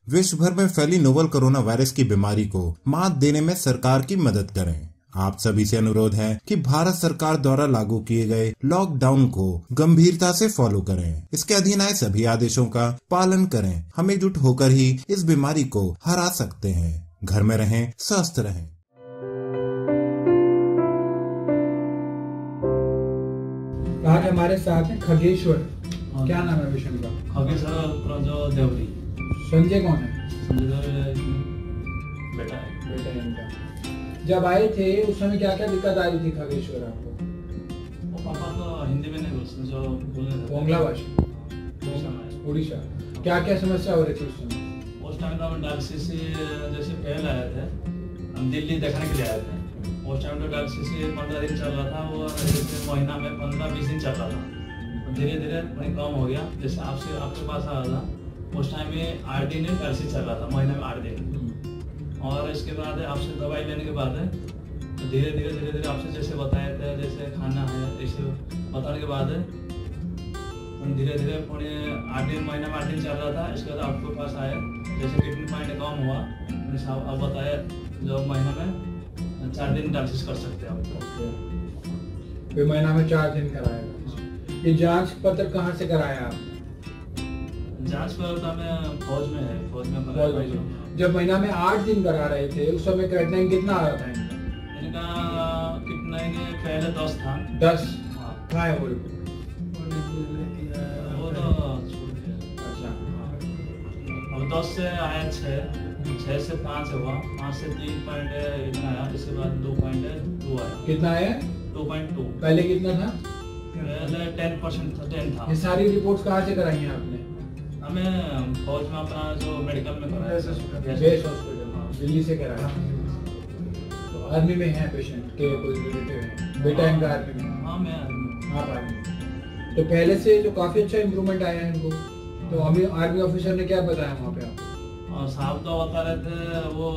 विश्व भर में फैली नोवल कोरोना वायरस की बीमारी को मात देने में सरकार की मदद करें। आप सभी से अनुरोध है कि भारत सरकार द्वारा लागू किए गए लॉकडाउन को गंभीरता से फॉलो करें। इसके अधीन आए सभी आदेशों का पालन करें। हम एकजुट होकर ही इस बीमारी को हरा सकते हैं। घर में रहें, स्वस्थ रहें। आज हमारे साथ है खगेश्वर। क्या नाम है पेशेंट का? खगेश्वर देवरी। संजय कौन है? संजय बेटा है। बेटा है इनका। जब आए थे उस समय क्या क्या दिक्कत आ रही थी खगेश्वर आपको? वो पापा तो हिंदी में नहीं बोलते, जो बोलने बांग्ला भाषा, उड़ीसा। क्या क्या समस्या हो रही थी उस समय? उस टाइम तो हम डायलिसिस जैसे पहले आए थे, हम दिल्ली देखने के लिए आए थे। उस टाइम तो डायलिसिस 15 दिन चल रहा था, वो जैसे महीना में 15-20 दिन चल रहा था। धीरे धीरे कम हो गया। जैसे आपके पास आया था उस टाइम में 8 दिन डायलिसिस चल रहा था, महीने में 8 दिन। और इसके बाद आपसे दवाई लेने के बाद तो धीरे धीरे आपसे जैसे बताए थे, जैसे खाना है ऐसे बताने के बाद धीरे धीरे पूरे 8 दिन, महीने में 8 दिन चल रहा था। इसके बाद आपके पास आए, जैसे किडनी पॉइंट कम हुआ, आप बताए जो महीने में 4 दिन डायलिसिस कर सकते हैं आप। फिर महीना में 4 दिन कराएगा। ये जांच पत्र कहाँ से कराया आप? जांच पर तो हमें फौज में है, फौज में। जब महीना में 8 दिन करा रहे थे उस समय क्रेटिनिन कितना आ रहा था इनका? कितना इन्हें पहले 10 था। 10? हाँ। कहाँ है वो? वो तो छोड़ दिया। अच्छा। अब 10 से आया 6 से 5 हुआ, 5 से 3 पॉइंट इतना आया। इसके बाद 2.2 आया। कितना आया? 2.2। पहले कितना था? पहले 10% था, 10 था। ये सारी रिपोर्ट्स कहाँ से कराई हैं आपने? हमें फौज में अपना जो मेडिकल में कराया, बेस हॉस्पिटल दिल्ली से कराया। तो आर्मी में है पेशेंट के कोई रिलेटिव है? बेटा इनका आर्मी में? हाँ, मैं आर्मी। आप आर्मी। तो पहले से जो काफी अच्छा इम्प्रूवमेंट आया है इनको। तो हमें आर्मी ऑफिसर ने क्या बताया वहाँ पे आपको? साहब तो बता रहे थे वो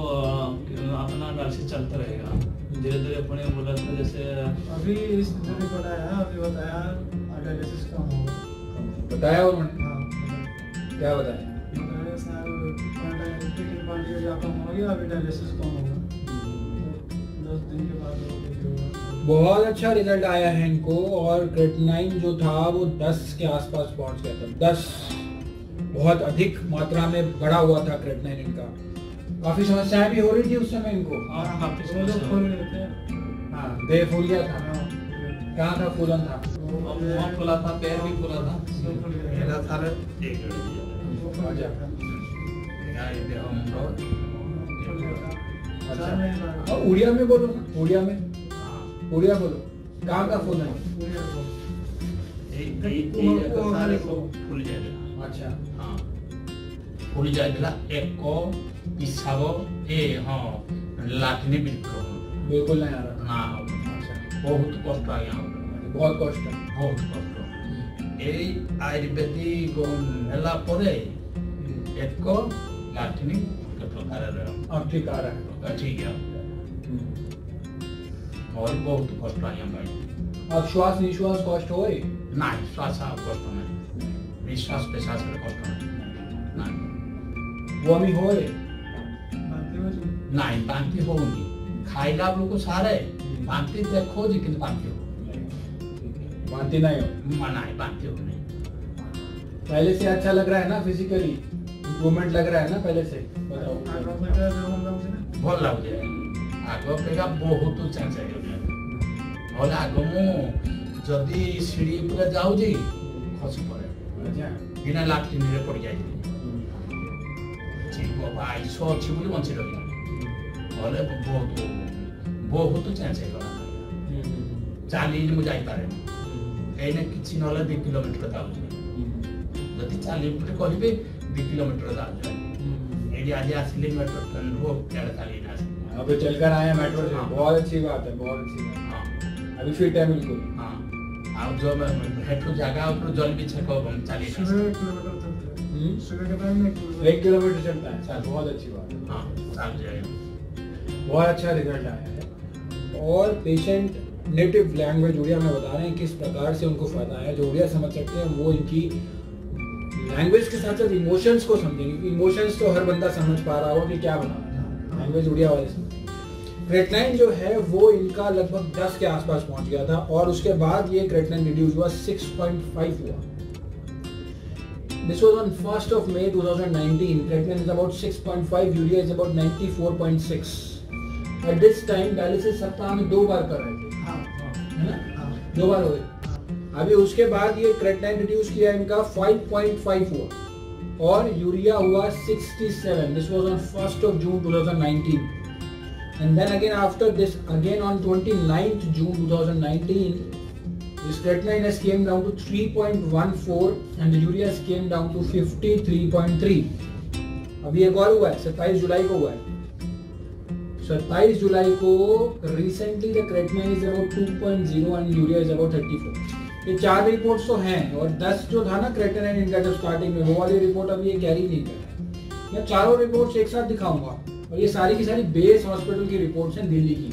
अपना डायलिसिस चलता रहेगा। धीरे धीरे अपने बोला था, जैसे अभी इस रिपोर्ट आया, अभी बताया डायलिसिस कम होगा। बताया उन्होंने? हाँ, क्या बताया? बताया सर किडनी क्वांटिटी कम हो गया, अभी डायलिसिस कम होगा। 10 दिन के बाद होगा। बहुत अच्छा रिजल्ट आया है इनको। और क्रेटिनिन जो था वो 10 के आसपास पहुंच गया था। 10 बहुत अधिक मात्रा में बढ़ा हुआ था क्रेटिनिन इनका। काफी समस्याएं भी हो रही थी उस समय इनको। काफी वो लोग खोल समस्या। गए थे। हाँ, देह फूल गया था। कहाँ था फूलन था? मुंह फूला था, पैर भी फूला था। मेरा सारे अच्छा। और उड़िया में बोलो ना, उड़िया में, उड़िया बोलो। कहाँ का फूल है? फुल जाएगा। अच्छा। हाँ, फुल जाएगा। एक को पिसाब हाँ लाटनी बिल्कुल नहीं आ रहा ना। अच्छा। बहुत कष्ट आया, बहुत कष्ट है। बहुत कष्ट। এই আয়ুর্বেদিক নেলা পরে এক লাটনি প্রকারের अब ठीक आ रहा है। ठीक है। और बहुत कष्ट आया भाई। अब श्वास निश्वास कष्ट हो? नहीं, श्वास कष्ट नहीं, निश्वास प्रश्वास कष्ट नहीं। वो अभी हो? नहीं, बांति होनी खाइला लोग सारे बांति देखो जी, किंतु बांति हो बांति नहीं हो? नहीं, बांति हो नहीं। पहले से अच्छा लग रहा है ना? फिजिकली इम्प्रूवमेंट लग रहा है ना पहले से? बताओ। भल लगे आग अपेक्षा बहुत चेंज है। आग मुझे सीढ़ी पूरा जाऊ खसी पड़े बिना लाट्रिन पड़ जाए आयुष अच्छी बोली बची रही। बहुत बहुत चेंज है। चली मुझे जापे कहीं किसी ना 2 किलोमीटर जाऊँ, जब चली कहे 2 किलोमीटर जाऊँ। आज आसिले मेट्रो ट्रेन रो चली अभी चलकर आए मेट्रो से। बहुत अच्छी बात है, बहुत अच्छी बात। हाँ, अभी फिट है बिल्कुल। हाँ। अब जो हेठू जगह जल भी छको चली 1 किलोमीटर चलता है। सर बहुत अच्छी बात है। हाँ, चल जाएगा। बहुत अच्छा रिजल्ट आया है। और पेशेंट नेटिव लैंग्वेज उड़िया में बता रहे हैं किस प्रकार से उनको फायदा है। जो उड़िया समझ सकते हैं वो इनकी लैंग्वेज के साथ साथ इमोशंस को समझेंगे। इमोशंस तो हर बंदा समझ पा रहा होगा कि क्या बनाना था, लैंग्वेज उड़िया वाले से। क्रेटनाइन जो है वो इनका लगभग 10 के आसपास पहुंच गया था और उसके बाद ये क्रेटनाइन रिड्यूस हुआ 6.5 हुआ। This was on 1st of May 2019. Creatinine is about 6.5, urea is about 94.6. At this time dialysis सप्ताह में 2 बार कर रहे थे, है ना? 2 बार हो गए। अभी उसके बाद ये क्रेटनाइन रिड्यूस किया इनका 5.5 हुआ और यूरिया हुआ 67. This was on 1st of June 2019. And then again after this, again on 29th June 2019, this creatinine has came down to 3.14 and the urea has came down to 53.3. अभी एक और हुआ है, 27 जुलाई को हुआ है। 27 जुलाई को recently the creatinine is about 2.0 and urea is about 34. ये 4 रिपोर्ट्स तो हैं और 10 जो था ना क्रेटिनाइन इनका जब स्टार्टिंग में, वो वाली रिपोर्ट अभी ये कैरी नहीं कर रहा है। मैं चारों रिपोर्ट्स एक साथ दिखाऊंगा और ये सारी की सारी बेस हॉस्पिटल की रिपोर्ट्स हैं दिल्ली की।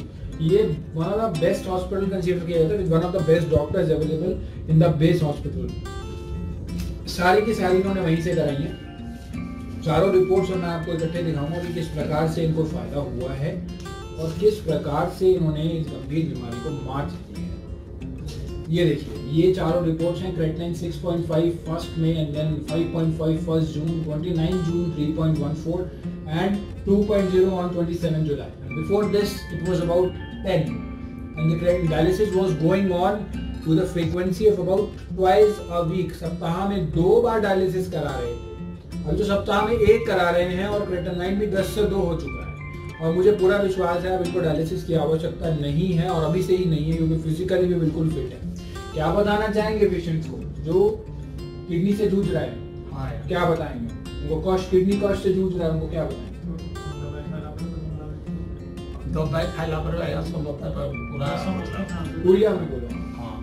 ये one of the best hospital consider किया जाता है, one of the best doctors available in the base hospital. सारी की सारी इन्होंने वहीं से कराई है चारों रिपोर्ट्स, और मैं आपको इकट्ठे दिखाऊंगा कि किस प्रकार से इनको फायदा हुआ है और किस प्रकार से इन्होंने इस गंभीर बीमारी को मात दी है। ये देखिए, ये चारों रिपोर्ट्स हैं। क्रेटिनाइन 6.5 फर्स्ट में and then 5.5 first June, 29 June 3.14 and 2.0 on 27 July. And before this, it was about 10. And the dialysis was going on with a frequency of about twice a week. सप्ताह में 2 बार dialysis करा रहे थे। अब जो सप्ताह में 1 करा रहे हैं और क्रेटिनाइन भी 10 से 2 हो चुका है। और मुझे पूरा विश्वास है अब इनको डायलिसिस की आवश्यकता नहीं है और अभी से ही नहीं है, क्योंकि फिजिकली भी बिल्कुल फिट है। क्या बताना चाहेंगे पेशेंट्स को जो किडनी से जूझ रहा है? हाँ, क्या बताएंगे उनको? कॉस्ट, किडनी कॉस्ट से जूझ रहा है, उनको क्या बताएंगे? दवाई खाइला पर आया संभवतः पूरा उड़िया में बोलो। हां,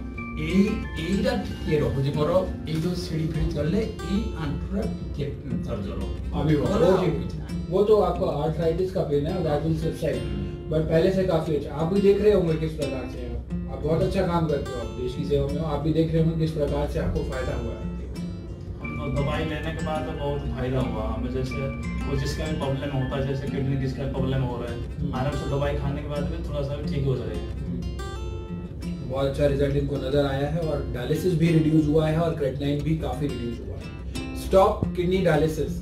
এইটা টিকে রহো যে মোর এই যে সিঁড়ি ফিড়ি চললে এই আंठुरा টিকে दर्द हो। अभी वो तो आपको आर्थराइटिस का पेन है, दैट विल सबसाइड, बट पहले से काफी अच्छा। आप भी देख रहे होंगे किस प्रकार से आप बहुत अच्छा काम करते हो, आप देश की सेवा में हो, आप भी देख रहे होंगे किस प्रकार से आपको फायदा हुआ है। हमको दवाई लेने के बाद बहुत फायदा हुआ हमें। जैसे वो जिसका भी प्रॉब्लम होता है, जैसे किडनी किसका प्रॉब्लम हो रहा है, आराम से दवाई खाने के बाद भी थोड़ा सा ठीक हो जाएगा। बहुत अच्छा रिजल्ट इनको नजर आया है और डायलिसिस भी रिड्यूस हुआ है और क्रेटिनाइन भी काफी रिड्यूस हुआ है। Stop kidney dialysis.